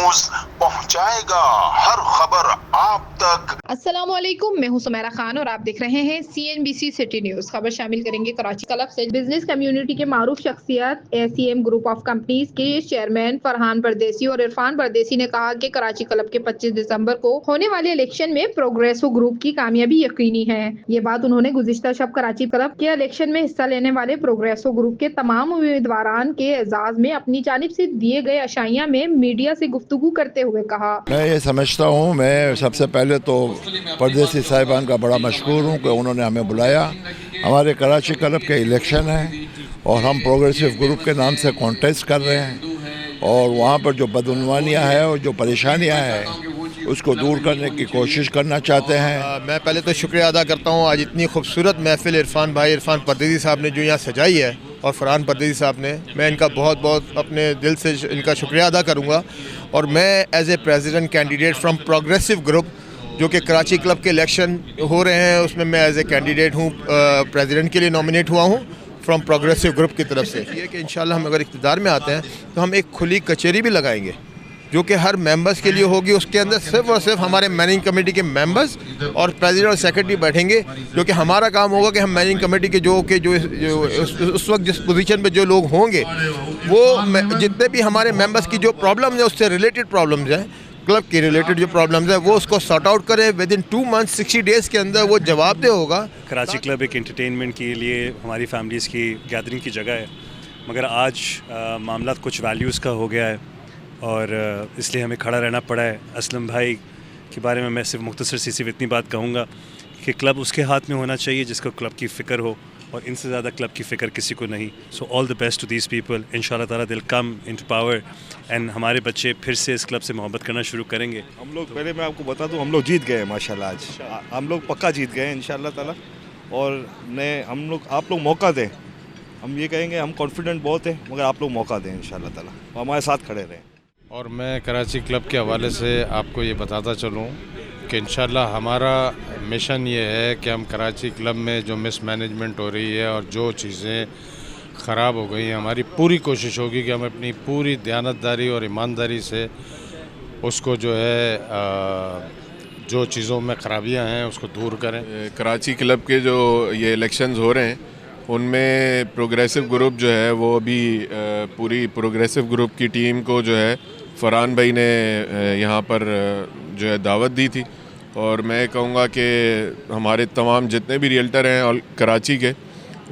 News पहुंचाएगा हर खबर आप तक। अस्सलाम वालेकुम, मैं हूं सुमेरा खान और आप देख रहे हैं CNBC सिटी न्यूज। खबर शामिल करेंगे कराची क्लब से। बिजनेस कम्युनिटी के मारूफ शख्सियत ACM ग्रुप ऑफ कंपनीज के चेयरमैन फरहान परदेसी और इरफान परदेसी ने कहा कि कराची क्लब के 25 दिसंबर को होने वाले इलेक्शन में प्रोग्रेसो ग्रुप की कामयाबी यकीनी है। ये बात उन्होंने गुज़िश्ता शब कराची क्लब के इलेक्शन में हिस्सा लेने वाले प्रोग्रेसो ग्रुप के तमाम उम्मीदवारान के एजाज में अपनी जानिब से दिए गए अशाइया में मीडिया से गुफ्तगू करते हुए कहा। मैं ये समझता हूँ, मैं सबसे पहले तो परदेसी साहिबान का बड़ा मशहूर हूँ कि उन्होंने हमें बुलाया। हमारे कराची क्लब के इलेक्शन है और हम प्रोग्रेसिव ग्रुप के नाम से कॉन्टेस्ट कर रहे हैं और वहाँ पर जो बदउनवानियाँ हैं और जो परेशानियाँ हैं उसको दूर करने की कोशिश करना चाहते हैं। मैं पहले तो शुक्रिया अदा करता हूँ आज इतनी खूबसूरत महफिल इरफान परदेसी साहब ने जो यहाँ सजाई है और फरहान परदेसी साहब ने, मैं इनका बहुत बहुत अपने दिल से इनका शुक्रिया अदा करूँगा। और मैं as a president candidate from progressive group जो कि कराची क्लब के इलेक्शन हो रहे हैं उसमें मैं एज ए कैंडिडेट हूँ, प्रेसिडेंट के लिए नॉमिनेट हुआ हूँ फ्रॉम प्रोग्रेसिव ग्रुप की तरफ से। ये कि इंशाल्लाह हम अगर इक़्तिदार में आते हैं तो हम एक खुली कचहरी भी लगाएंगे जो कि हर मेंबर्स के लिए होगी। उसके अंदर सिर्फ और सिर्फ हमारे मैनेजिंग कमेटी के मेंबर्स और प्रेसिडेंट और सेक्रेटरी बैठेंगे, जो कि हमारा काम होगा कि हम मैनेजिंग कमेटी के जो उस वक्त जिस पोजीशन पे जो लोग होंगे वो जितने भी हमारे मेंबर्स की जो प्रॉब्लम्स हैं उससे रिलेटेड प्रॉब्लम्स हैं, क्लब के रिलेटेड जो प्रॉब्लम्स हैं वो उसको सॉर्ट आउट करें। विद इन 2 मंथ्स 60 डेज़ के अंदर वो जवाबदेह होगा। कराची क्लब एक एंटरटेनमेंट के लिए हमारी फैमिलीज़ की गैदरिंग की जगह है, मगर आज मामला कुछ वैल्यूज़ का हो गया है और इसलिए हमें खड़ा रहना पड़ा है। असलम भाई के बारे में मैं सिर्फ मुख्तसर सी सिर्फ इतनी बात कहूँगा कि क्लब उसके हाथ में होना चाहिए जिसको क्लब की फ़िक्र हो और इनसे ज़्यादा क्लब की फ़िक्र किसी को नहीं। So all the best to these people. इंशाल्लाह ताला दिल कम इनटू पावर एंड हमारे बच्चे फिर से इस क्लब से मोहब्बत करना शुरू करेंगे। हम लोग पहले मैं आपको बता दूं, हम लोग जीत गए माशाल्लाह। आज हम लोग पक्का जीत गए इंशाल्लाह ताला। और आप लोग मौका दें, हम ये कहेंगे हम कॉन्फिडेंट बहुत हैं, मगर आप लोग मौका दें इंशाल्लाह ताला, हमारे साथ खड़े रहें। और मैं कराची क्लब के हवाले से आपको ये बताता चलूँ कि इंशाल्लाह हमारा मिशन ये है कि हम कराची क्लब में जो मिसमैनेजमेंट हो रही है और जो चीज़ें ख़राब हो गई हैं, हमारी पूरी कोशिश होगी कि हम अपनी पूरी दयानतदारी और ईमानदारी से उसको जो है जो चीज़ों में ख़राबियाँ हैं उसको दूर करें। कराची क्लब के जो ये इलेक्शंस हो रहे हैं उनमें प्रोग्रेसिव ग्रुप जो है वो अभी पूरी प्रोग्रेसिव ग्रुप की टीम को जो है फरहान भाई ने यहाँ पर जो है दावत दी थी। और मैं कहूँगा कि हमारे तमाम जितने भी रियल्टर हैं और कराची के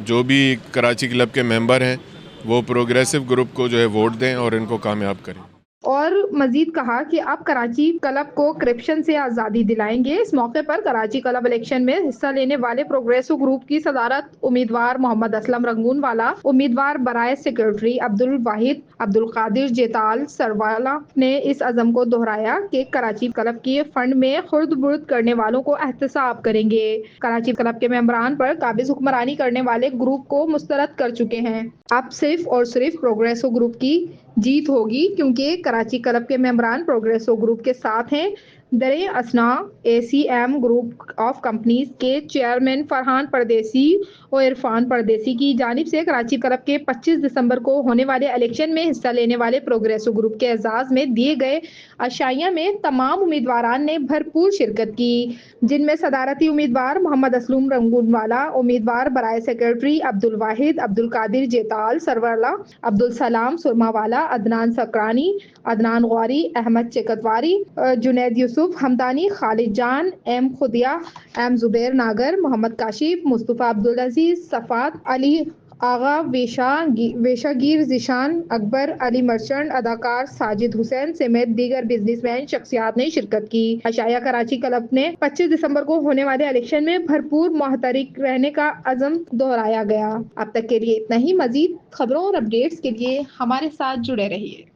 जो भी कराची क्लब के मेंबर हैं वो प्रोग्रेसिव ग्रुप को जो है वोट दें और इनको कामयाब करें। और मजीद कहा कि आप कराची क्लब को करप्शन से आज़ादी दिलाएंगे। इस मौके पर कराची क्लब इलेक्शन में हिस्सा लेने वाले प्रोग्रेसो ग्रुप की सदारत उम्मीदवार मोहम्मद असलम रंगून वाला, उम्मीदवार बराए सेक्रेटरी अब्दुल वाहिद अब्दुल कादिर जेताल सरवाला ने इस अज़म को दोहराया कि कराची क्लब के फंड में खुर्द बुर्द करने वालों को एहतसाब करेंगे। कराची क्लब के मेंबरान पर काबिज हुक्मरानी करने वाले ग्रुप को मुस्तरद कर चुके हैं। अब सिर्फ और सिर्फ प्रोग्रेसो ग्रुप की जीत होगी क्योंकि कराची क्लब के मेंबरान प्रोग्रेसो ग्रुप के साथ हैं। दरे असना ACM ग्रुप ऑफ कंपनीज के चेयरमैन फरहान परदेसी और इरफान परदेसी की जानिब से कराची क्लब के 25 दिसंबर को होने वाले इलेक्शन में हिस्सा लेने वाले प्रोग्रेसो ग्रुप के एजाज में दिए गए अशाइया में तमाम उम्मीदवारान ने भरपूर शिरकत की, जिनमें सदारती उम्मीदवार मोहम्मद असलम रंगूनवाला, उम्मीदवार बराए सेक्रेटरी अब्दुल वाहिद अब्दुल कादिर जेताल सरवाला, अब्दुल सलाम सुरमावाला, अदनान सकरानी, अदनान गौरी, अहमद चकतवारी, जुनैद यूसुफ हमदानी, खालिद जान, एम खुदिया, एम जुबैर नागर, मोहम्मद काशिफ, मुस्तफ़ा अब्दुल अजीज, सफ़ात अली आगा, वेशागीर जिशान अकबर, अली मर्चेंट, अदाकार साजिद हुसैन समेत दीगर बिजनेसमैन शख्सियात ने शिरकत की। अशाया कराची क्लब ने 25 दिसंबर को होने वाले इलेक्शन में भरपूर मुहतरिक रहने का अज़म दोहराया गया। अब तक के लिए इतना ही। मजीद खबरों और अपडेट्स के लिए हमारे साथ जुड़े रहिए।